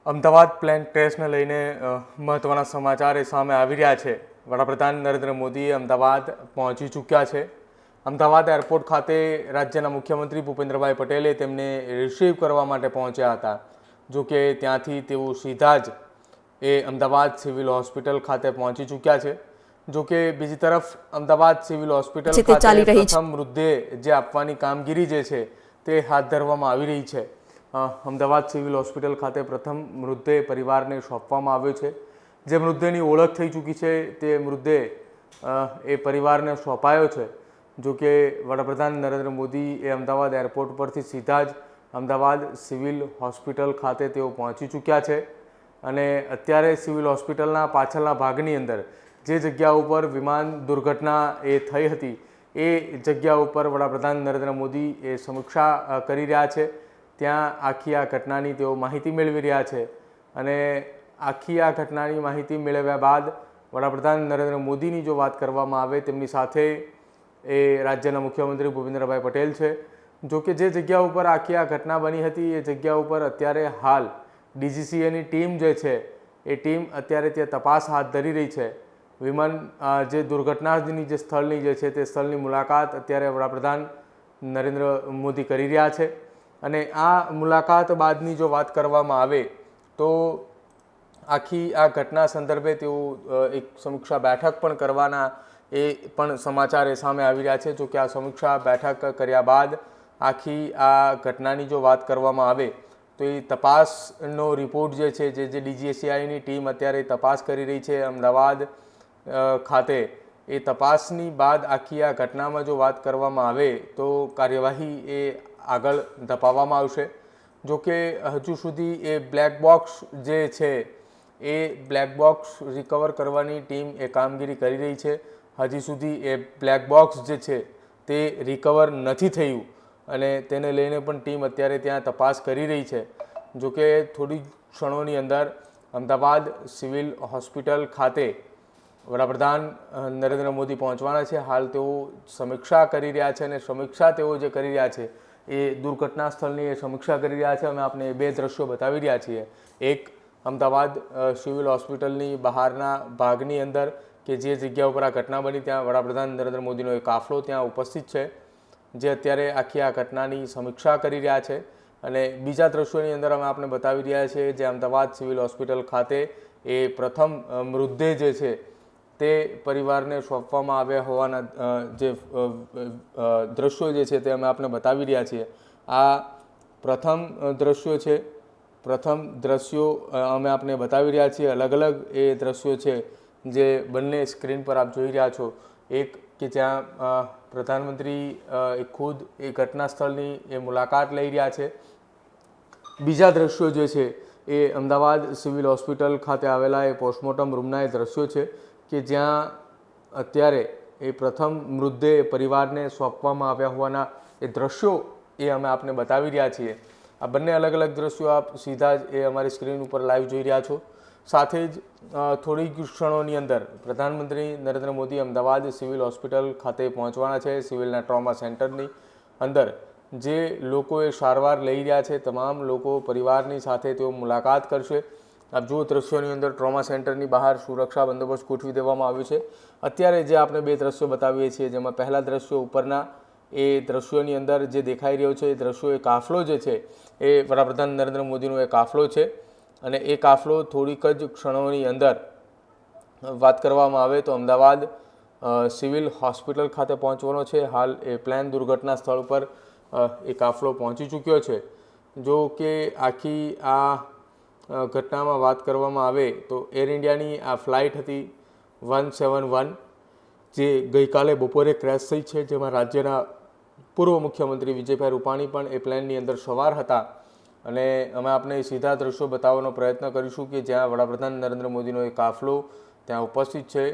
Ahmedabad plane ક્રેશને લઈને મહત્વના સમાચાર એ સામે આવી રહ્યા છે। વડાપ્રધાન નરેન્દ્ર મોદી અમદાવાદ પહોંચી ચૂક્યા છે। અમદાવાદ એરપોર્ટ ખાતે રાજ્યના મુખ્યમંત્રી ભૂપેન્દ્રભાઈ પટેલે તેમને રિસીવ કરવા માટે પહોંચ્યા હતા। જો કે ત્યાંથી તેઓ સીધા જ અમદાવાદ સિવિલ હોસ્પિટલ ખાતે પહોંચી ચૂક્યા છે। જો કે બીજી તરફ અમદાવાદ સિવિલ હોસ્પિટલ ખાતે પ્રથમ મૃતદેહ જે આપવાની કામગીરી જે છે તે હાથ ધરવામાં આવી રહી છે। અમદાવાદ સિવિલ હોસ્પિટલ ખાતે પ્રથમ મૃતદેહ પરિવારને સોંપવામાં આવ્યો છે। જે મૃતદેહની ઓળખ થઈ ચૂકી છે તે મૃતદેહ એ પરિવારને સોંપાયો છે। જો કે વડાપ્રધાન નરેન્દ્ર મોદી એ અમદાવાદ એરપોર્ટ પરથી સીધા જ અમદાવાદ સિવિલ હોસ્પિટલ ખાતે તેઓ પહોંચી ચૂક્યા છે અને અત્યારે સિવિલ હોસ્પિટલના પાછળના ભાગની અંદર જે જગ્યા ઉપર વિમાન દુર્ઘટના એ થઈ હતી એ જગ્યા ઉપર વડાપ્રધાન નરેન્દ્ર મોદી એ સમીક્ષા કરી રહ્યા છે। ત્યાં આખી આ ઘટનાની તેઓ માહિતી મેળવી રહ્યા છે અને આખી આ ઘટનાની માહિતી મેળવ્યા બાદ વડાપ્રધાન નરેન્દ્ર મોદીની જો વાત કરવામાં આવે તેમની સાથે એ રાજ્યના મુખ્યમંત્રી ભૂપેન્દ્રભાઈ પટેલ છે। જો કે જે જગ્યા ઉપર આખી આ ઘટના બની હતી એ જગ્યા ઉપર અત્યારે હાલ ડીજીસીએની ટીમ જે છે એ ટીમ અત્યારે ત્યાં તપાસ હાથ ધરી રહી છે। વિમાન જે દુર્ઘટનાની જે સ્થળની જે છે તે સ્થળની મુલાકાત અત્યારે વડાપ્રધાન નરેન્દ્ર મોદી કરી રહ્યા છે અને આ મુલાકાત બાદની જો વાત કરવામાં આવે તો આખી આ ઘટના સંદર્ભે તેઓ એક સમીક્ષા બેઠક પણ કરવાના એ પણ સમાચાર એ સામે આવી રહ્યા છે। જો કે આ સમીક્ષા બેઠક કર્યા બાદ આખી આ ઘટનાની જો વાત કરવામાં આવે તો એ તપાસનો રિપોર્ટ જે છે જે ડીજીસીઆઈની ટીમ અત્યારે તપાસ કરી રહી છે અમદાવાદ ખાતે એ તપાસની બાદ આખી આ ઘટનામાં જો વાત કરવામાં આવે તો કાર્યવાહી એ આગળ ધપાવવામાં આવશે। જો કે હજુ સુધી એ બ્લેક બોક્સ જે છે એ બ્લેક બોક્સ રિકવર કરવાની ટીમ એ કામગીરી કરી રહી છે। હજી સુધી એ બ્લેક બોક્સ જે છે તે રિકવર નથી થયું અને તેને લઈને પણ ટીમ અત્યારે ત્યાં તપાસ કરી રહી છે। જો કે થોડી ક્ષણોની અંદર અમદાવાદ સિવિલ હોસ્પિટલ ખાતે વડાપ્રધાન નરેન્દ્ર મોદી પહોંચવાના છે। હાલ તેઓ સમીક્ષા કરી રહ્યા છે અને સમીક્ષા તેઓ જે કરી રહ્યા છે એ દુર્ઘટના સ્થળની એ સમીક્ષા કરી રહ્યા છે। અમે આપને બે દ્રશ્યો બતાવી રહ્યા છીએ। એક અમદાવાદ સિવિલ હોસ્પિટલની બહારના ભાગની અંદર કે જે જગ્યા ઉપર આ ઘટના બની ત્યાં વડાપ્રધાન નરેન્દ્ર મોદીનો એક કાફલો ત્યાં ઉપસ્થિત છે જે અત્યારે આખી આ ઘટનાની સમીક્ષા કરી રહ્યા છે અને બીજા દ્રશ્યોની અંદર અમે આપને બતાવી રહ્યા છીએ જે અમદાવાદ સિવિલ હોસ્પિટલ ખાતે એ પ્રથમ મૃતદેહ જે છે તે પરિવારને સોંપવામાં આવ્યા હોવાના જે દ્રશ્યો જે છે તે અમે આપને બતાવી રહ્યા છીએ। આ પ્રથમ દ્રશ્યો છે। પ્રથમ દ્રશ્યો અમે આપને બતાવી રહ્યા છીએ। અલગ અલગ એ દ્રશ્યો છે જે બંને સ્ક્રીન પર આપ જોઈ રહ્યા છો। એક કે જ્યાં પ્રધાનમંત્રી ખુદ એ ઘટના સ્થળની એ મુલાકાત લઈ રહ્યા છે। બીજા દ્રશ્યો જે છે એ અમદાવાદ સિવિલ હોસ્પિટલ ખાતે આવેલા એ પોસ્ટમોર્ટમ રૂમના એ દ્રશ્યો છે કે જ્યાં અત્યારે એ પ્રથમ મૃતદેહ પરિવારને સોંપવામાં આવ્યા હોવાના એ દ્રશ્યો એ અમે આપને બતાવી રહ્યા છીએ। આ બંને અલગ અલગ દ્રશ્યો આપ સીધા જ એ અમારી સ્ક્રીન ઉપર લાઈવ જોઈ રહ્યા છો। સાથે જ થોડી ક્ષણોની અંદર પ્રધાનમંત્રી નરેન્દ્ર મોદી અમદાવાદ સિવિલ હોસ્પિટલ ખાતે પહોંચવાના છે। સિવિલના ટ્રોમા સેન્ટરની અંદર જે લોકોએ સારવાર લઈ રહ્યા છે તમામ લોકો પરિવારની સાથે તેઓ મુલાકાત કરશે। આપ જુઓ દ્રશ્યોની અંદર ટ્રોમા સેન્ટરની બહાર સુરક્ષા બંદોબસ્ત ગોઠવી દેવામાં આવ્યો છે। અત્યારે જે આપણે બે દ્રશ્યો બતાવીએ છીએ જેમાં પહેલા દ્રશ્યો ઉપરના એ દ્રશ્યોની અંદર જે દેખાઈ રહ્યો છે એ દ્રશ્યો એ કાફલો જે છે એ વડાપ્રધાન નરેન્દ્ર મોદીનો એ કાફલો છે અને એ કાફલો થોડીક જ ક્ષણોની અંદર વાત કરવામાં આવે તો અમદાવાદ સિવિલ હોસ્પિટલ ખાતે પહોંચવાનો છે। હાલ એ પ્લેન દુર્ઘટના સ્થળ પર એ કાફલો પહોંચી ચૂક્યો છે। જો કે આખી આ ઘટનામાં વાત કરવામાં આવે તો એર ઇન્ડિયાની આ ફ્લાઇટ હતી 171 જે ગઈકાલે બપોરે ક્રેશ થઈ છે જેમાં રાજ્યના પૂર્વ મુખ્યમંત્રી વિજયભાઈ રૂપાણી પણ એ પ્લેનની અંદર સવાર હતા અને અમે આપને સીધા દ્રશ્યો બતાવવાનો પ્રયત્ન કરીશું કે જ્યાં વડાપ્રધાન નરેન્દ્ર મોદીનો એ કાફલો ત્યાં ઉપસ્થિત છે।